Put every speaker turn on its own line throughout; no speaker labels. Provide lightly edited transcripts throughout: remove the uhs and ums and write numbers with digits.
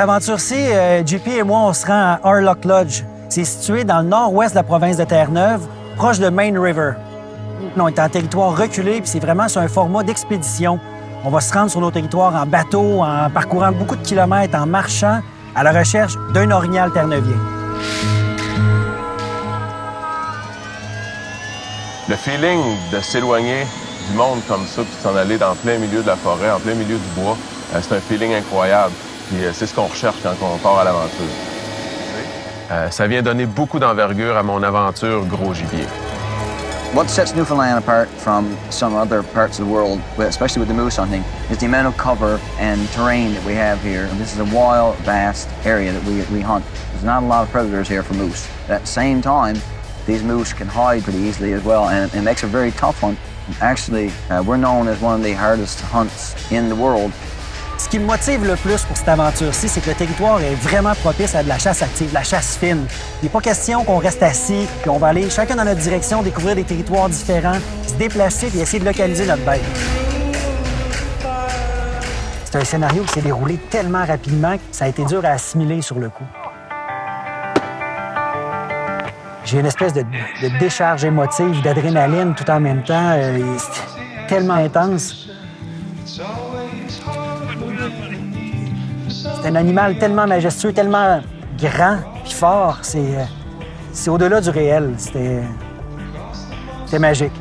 aventure-ci, JP et moi, on se rend à Harlock Lodge. C'est situé dans le nord-ouest de la province de Terre-Neuve, proche de Main River. On est en territoire reculé, puis c'est vraiment sur un format d'expédition. On va se rendre sur nos territoires en bateau, en parcourant beaucoup de kilomètres, en marchant, à la recherche d'un orignal terreneuvien.
Le feeling de s'éloigner du monde comme ça, puis de s'en aller dans plein milieu de la forêt, en plein milieu du bois, c'est un feeling incroyable. Puis c'est ce qu'on recherche quand on part à l'aventure. Ça vient donner beaucoup d'envergure à mon aventure gros gibier.
What sets Newfoundland apart from some other parts of the world, especially with the moose hunting, is the amount of cover and terrain that we have here. And this is a wild, vast area that we hunt. There's not a lot of predators here for moose. At the same time, these moose can hide pretty easily as well, and it makes a very tough hunt. Actually, we're known as one of the hardest hunts in the world.
Ce qui me motive le plus pour cette aventure-ci, c'est que le territoire est vraiment propice à de la chasse active, de la chasse fine. Il n'est pas question qu'on reste assis, puis on va aller chacun dans notre direction, découvrir des territoires différents, se déplacer et essayer de localiser notre bête. C'est un scénario qui s'est déroulé tellement rapidement que ça a été dur à assimiler sur le coup. J'ai une espèce de décharge émotive, d'adrénaline tout en même temps. C'est tellement intense. C'est un animal tellement majestueux, tellement grand puis fort. C'est au-delà du réel. C'était magique.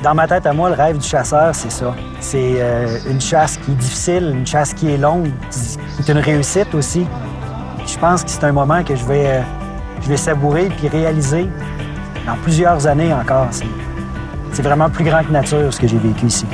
Dans ma tête à moi, le rêve du chasseur, c'est ça. C'est une chasse qui est difficile, une chasse qui est longue. C'est une réussite aussi. Je pense que c'est un moment que je vais savourer puis réaliser dans plusieurs années encore. C'est vraiment plus grand que nature, ce que j'ai vécu ici.